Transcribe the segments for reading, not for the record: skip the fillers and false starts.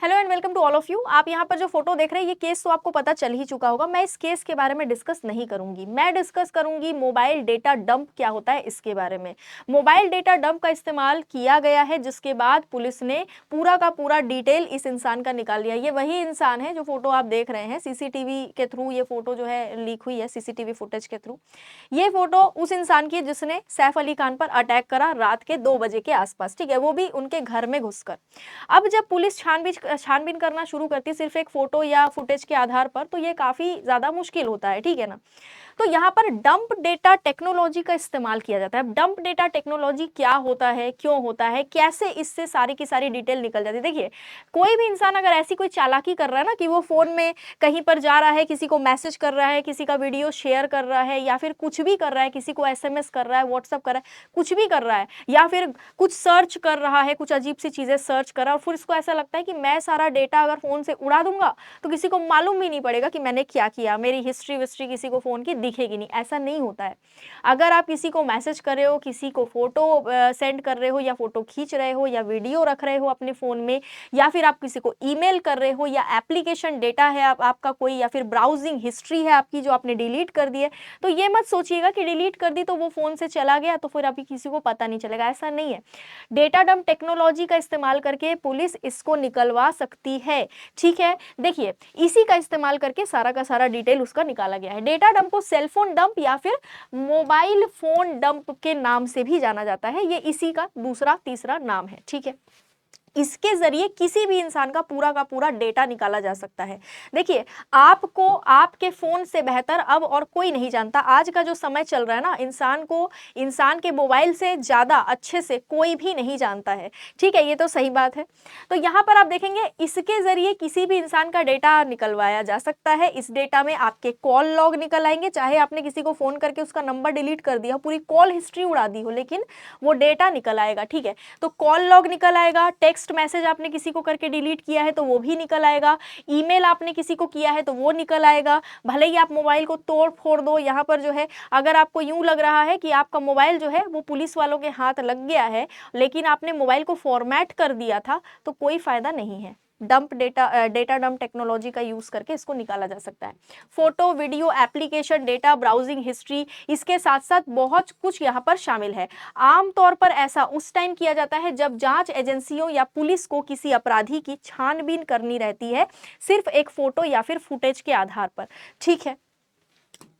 Hello and welcome to all of you. आप यहाँ पर जो फोटो देख रहे हैं ये केस तो आपको पता चल ही चुका होगा। मैं इस केस के बारे में डिस्कस नहीं करूंगी। मैं डिस्कस करूंगी मोबाइल डेटा डंप क्या होता है इसके बारे में। मोबाइल डेटा डंप का इस्तेमाल किया गया है जिसके बाद पुलिस ने पूरा का पूरा डिटेल इस इंसान का निकाल लिया। ये वही इंसान है जो फोटो आप देख रहे हैं। सीसीटीवी के थ्रू ये फोटो जो है लीक हुई है, सीसीटीवी फुटेज के थ्रू। ये फोटो उस इंसान की जिसने सैफ अली खान पर अटैक करा रात के 2 बजे के आसपास, ठीक है, वो भी उनके घर में घुसकर। अब जब पुलिस छानबीन करना शुरू करती है सिर्फ एक फोटो या फुटेज के आधार पर, तो ये काफी ज्यादा मुश्किल होता है, ठीक है ना। तो यहाँ पर डंप डेटा टेक्नोलॉजी का इस्तेमाल किया जाता है। अब डंप डेटा टेक्नोलॉजी क्या होता है, क्यों होता है, कैसे इससे सारी की सारी डिटेल निकल जाती है। देखिए, कोई भी इंसान अगर ऐसी कोई चालाकी कर रहा है ना कि वो फोन में कहीं पर जा रहा है, किसी को मैसेज कर रहा है, किसी का वीडियो शेयर कर रहा है, या फिर कुछ भी कर रहा है, किसी को एसएमएस कर रहा है, व्हाट्सएप कर रहा है, कुछ भी कर रहा है, या फिर कुछ सर्च कर रहा है, कुछ अजीब सी चीजें सर्च कर रहा है, और फिर इसको ऐसा लगता है कि मैं सारा डेटा अगर फोन से उड़ा दूंगा तो किसी को मालूम भी नहीं पड़ेगा कि मैंने क्या किया, मेरी हिस्ट्री विस्ट्री किसी को फोन की दिखेगी नहीं। ऐसा नहीं होता है। अगर आप किसी को मैसेज कर रहे हो, किसी को फोटो सेंड कर रहे हो, या फोटो खींच रहे हो, या वीडियो रख रहे हो अपने फोन में, या फिर आप किसी को ईमेल कर रहे हो, या एप्लीकेशन डेटा है आपका कोई, या फिर ब्राउजिंग हिस्ट्री है आपकी जो आपने डिलीट कर दी है, तो ये मत सोचिएगा कि डिलीट कर दी तो वो फोन से चला गया तो फिर अभी किसी को पता नहीं चलेगा। ऐसा नहीं है। डेटा डंप टेक्नोलॉजी का इस्तेमाल करके पुलिस इसको निकलवा सकती है, ठीक है। देखिए, इसी का इस्तेमाल करके सारा का सारा डिटेल उसका निकाला गया है। डेटा डंप को सेलफोन डंप या फिर मोबाइल फोन डंप के नाम से भी जाना जाता है। ये इसी का दूसरा तीसरा नाम है, ठीक है। इसके जरिए किसी भी इंसान का पूरा डेटा निकाला जा सकता है। देखिए, आपको आपके फोन से बेहतर अब और कोई नहीं जानता। आज का जो समय चल रहा है ना, इंसान के मोबाइल से ज्यादा अच्छे से कोई भी नहीं जानता है, ठीक है। ये तो सही बात है। तो यहाँ पर आप देखेंगे इसके जरिए किसी भी इंसान का डेटा निकलवाया जा सकता है। इस डेटा में आपके कॉल लॉग निकल आएंगे। चाहे आपने किसी को फोन करके उसका नंबर डिलीट कर दिया, पूरी कॉल हिस्ट्री उड़ा दी हो, लेकिन वो डेटा निकल आएगा, ठीक है। तो कॉल लॉग निकल आएगा, टेक्स्ट मैसेज आपने किसी को करके डिलीट किया है तो वो भी निकल आएगा, ईमेल आपने किसी को किया है तो वो निकल आएगा। भले ही आप मोबाइल को तोड़ फोड़ दो, यहाँ पर जो है अगर आपको यूं लग रहा है कि आपका मोबाइल जो है वो पुलिस वालों के हाथ लग गया है, लेकिन आपने मोबाइल को फॉर्मेट कर दिया था, तो कोई फायदा नहीं है। डेटा डंप टेक्नोलॉजी का यूज करके इसको निकाला जा सकता है। Photo, video, application data, browsing history, इसके साथ साथ बहुत कुछ यहाँ पर शामिल है। आमतौर पर ऐसा उस टाइम किया जाता है जब जांच एजेंसियों या पुलिस को किसी अपराधी की छानबीन करनी रहती है, सिर्फ एक फोटो या फिर फुटेज के आधार पर, ठीक है।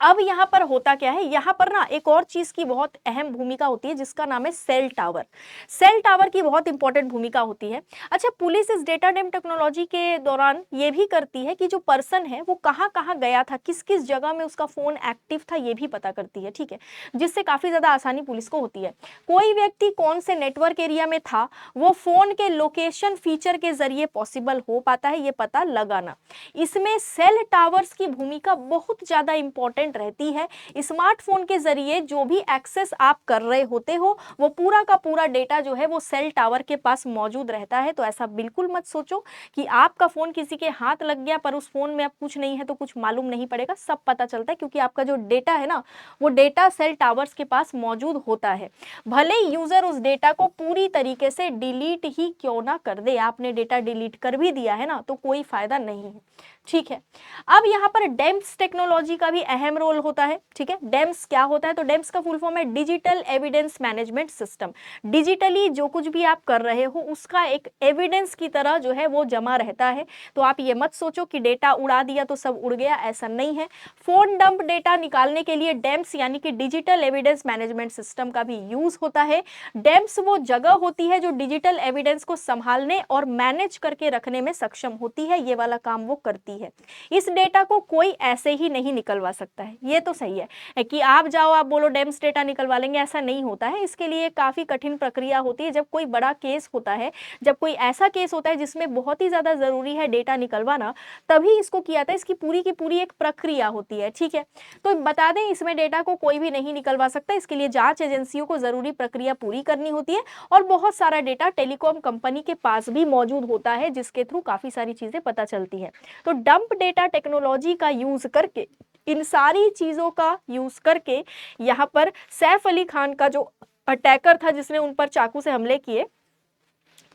अब यहाँ पर होता क्या है, यहाँ पर ना एक और चीज की बहुत अहम भूमिका होती है जिसका नाम है सेल टावर। सेल टावर की बहुत इंपॉर्टेंट भूमिका होती है। अच्छा, पुलिस इस डेटा डैम टेक्नोलॉजी के दौरान ये भी करती है कि जो पर्सन है वो कहाँ कहाँ गया था, किस किस जगह में उसका फोन एक्टिव था, ये भी पता करती है, ठीक है। जिससे काफी ज्यादा आसानी पुलिस को होती है। कोई व्यक्ति कौन से नेटवर्क एरिया में था, वो फोन के लोकेशन फीचर के जरिए पॉसिबल हो पाता है ये पता लगाना। इसमें सेल टावर्स की भूमिका बहुत ज्यादा इंपॉर्टेंट रहती है। स्मार्टफोन के जरिए जो भी एक्सेस आप कर रहे होते हो, वो पूरा का पूरा डेटा जो है वो सेल टावर के पास मौजूद रहता है। तो ऐसा बिल्कुल मत सोचो कि आपका फोन किसी के हाथ लग गया पर उस फोन में अब कुछ नहीं है तो कुछ मालूम नहीं पड़ेगा। सब पता चलता है, क्योंकि आपका जो डेटा है ना, वो डेटा सेल टावर्स के पास मौजूद होता है। भले ही यूजर उस डेटा को पूरी तरीके से डिलीट ही क्यों ना कर दे, आपने डेटा डिलीट कर भी दिया है ना, तो कोई फायदा नहीं है, ठीक है। अब यहाँ पर डेम्स टेक्नोलॉजी का भी अहम रोल होता है, ठीक है। डेम्स क्या होता है, तो डेम्स का फुल फॉर्म है digital evidence management system. Digitally जो कुछ भी आप कर रहे हो उसका एक एविडेंस की तरह जो है वो जमा रहता है। तो आप ये मत सोचो कि डेटा उड़ा दिया तो सब उड़ गया, ऐसा नहीं है। फोन डंप डेटा निकालने के लिए डेम्स यानी कि डिजिटल एविडेंस मैनेजमेंट सिस्टम का भी यूज होता है। डेम्स वो जगह होती है जो डिजिटल एविडेंस को संभालने और मैनेज करके रखने में सक्षम होती है। ये वाला काम वो करती है। इस डेटा को कोई ऐसे ही नहीं निकलवा सकता है। ये तो सही है कि आप जाओ आप बोलो डेम्स डेटा निकलवा लेंगे, ऐसा नहीं होता है। इसके लिए काफी कठिन प्रक्रिया होती है। जब कोई बड़ा केस होता है, जब कोई ऐसा केस होता है जिसमें बहुत ही ज्यादा जरूरी है डेटा निकलवाना, तभी इसको किया जाता है। इसकी पूरी की पूरी एक प्रक्रिया होती है, ठीक है। तो बता दें, इसमें डेटा को कोई भी नहीं निकलवा सकता। इसके लिए जांच एजेंसियों को जरूरी प्रक्रिया पूरी करनी होती है, और बहुत सारा डेटा टेलीकॉम कंपनी के पास भी मौजूद होता है जिसके थ्रू काफी सारी चीजें पता चलती है। तो डंप डेटा टेक्नोलॉजी का यूज करके, इन सारी चीजों का यूज करके, यहाँ पर सैफ अली खान का जो अटैकर था जिसने उन पर चाकू से हमले किए,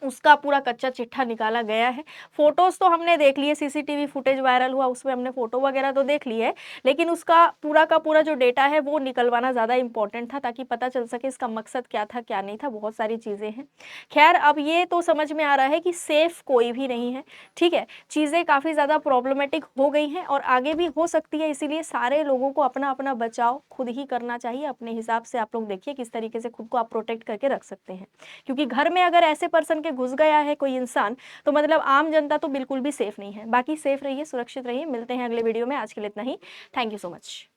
उसका पूरा कच्चा चिट्ठा निकाला गया है। फ़ोटोज़ तो हमने देख लिए, सीसीटीवी फुटेज वायरल हुआ उसमें हमने फ़ोटो वगैरह तो देख ली है, लेकिन उसका पूरा का पूरा जो डेटा है वो निकलवाना ज़्यादा इम्पोर्टेंट था ताकि पता चल सके इसका मकसद क्या था, क्या नहीं था, बहुत सारी चीज़ें हैं। ख़ैर अब ये तो समझ में आ रहा है कि सेफ़ कोई भी नहीं है, ठीक है? चीज़ें काफ़ी ज़्यादा प्रॉब्लमैटिक हो गई हैं और आगे भी हो सकती है, इसीलिए सारे लोगों को अपना-अपना बचाव खुद ही करना चाहिए। अपने हिसाब से आप लोग देखिए किस तरीके से खुद को आप प्रोटेक्ट करके रख सकते हैं। क्योंकि घर में अगर ऐसे पर्सन के घुस गया है कोई इंसान, तो मतलब आम जनता तो बिल्कुल भी सेफ नहीं है। बाकी सेफ रहिए, सुरक्षित रहिए, मिलते हैं अगले वीडियो में, आज के लिए इतना ही। Thank you so much.